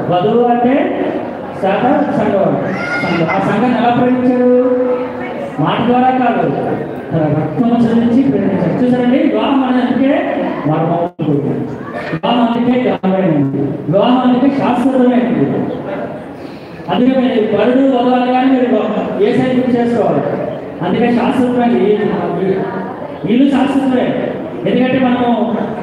వధువు అంటే సంఘం. ఆ సంఘాన్ని ఎలా ప్రేమించాడు? మాట ద్వారా కాదు, తన రక్తం చెల్లించి ప్రేమించాడు. చూసారండి, వివాహం అనేందుకే మర్మమైనది, వివాహం అందుకే ఘనమైనది, వివాహం అందుకే శాశ్వతమైనది. అందుకే మీరు వరుడు వధువు కానీ మీరు ఏ సైతం చేసుకోవాలి. అందుకే శాశ్వతమైనది. ఇల్లు శాశ్వతమే. ఎందుకంటే మనం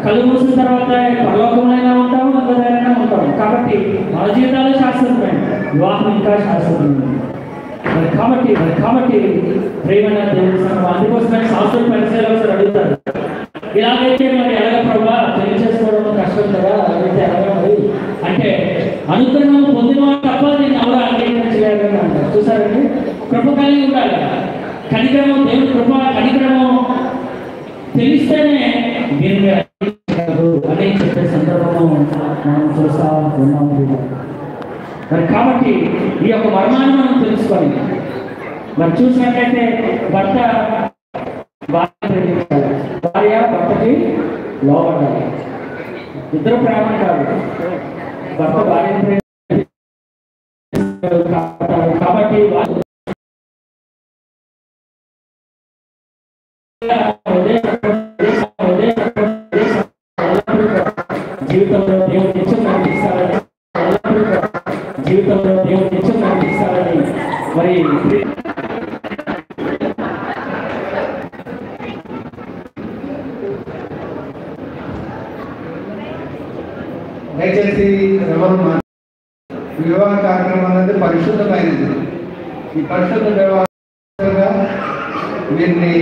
కళ్ళు మూసిన తర్వాత పరలోకంలో ఉంటాము, అందరైనా ఉంటాము. కాబట్టి మన జీవితాలు శాశ్వతమైనది, వివాహం ఇంకా శాశ్వతమైనది. కాబట్టి ప్రేమైన దేవుని సంఘం అందుకోసమే శాస్త్రం పరిశీలన అడుగుతారు. ఇలాగైతే మరి ఎలాగ ప్రభా పెళ్లి చేసుకోవడం కష్టం కదా, అలాగైతే ఎలాగ మరి అంటే అనుగ్రహం పొందిన వాళ్ళు తప్ప నేను ఎవరు అంగీకరించలేదని అంటారు. చూసారండి, కృప కలిగి ఉండాలి. కనికరము, దేవుని కృప కనికరము తెలిస్తేనే దీన్ని అని చెప్పే సందర్భము మనం చూస్తా ఉన్నాము. మరి కాబట్టి ఈ యొక్క మర్మాన్ని మనం తెలుసుకోవాలి. మరి చూసినట్లయితే భర్త భార్య ప్రేమించాలి, భార్య భర్తకి లోబడాలి. ఇద్దరు ప్రేమ కాదు, భర్త భార్య ప్రేమించాలి. కాబట్టి జీవితంలో దేవుడు నిత్యం కనిపిస్తారని, జీవితంలో దేవుడు నిత్యం కనిపిస్తారని మరి దయచేసి ఎవరు వివాహ కార్యక్రమం అనేది పరిశుద్ధమైనది. ఈ పరిశుద్ధ వివాహంగా వీరిని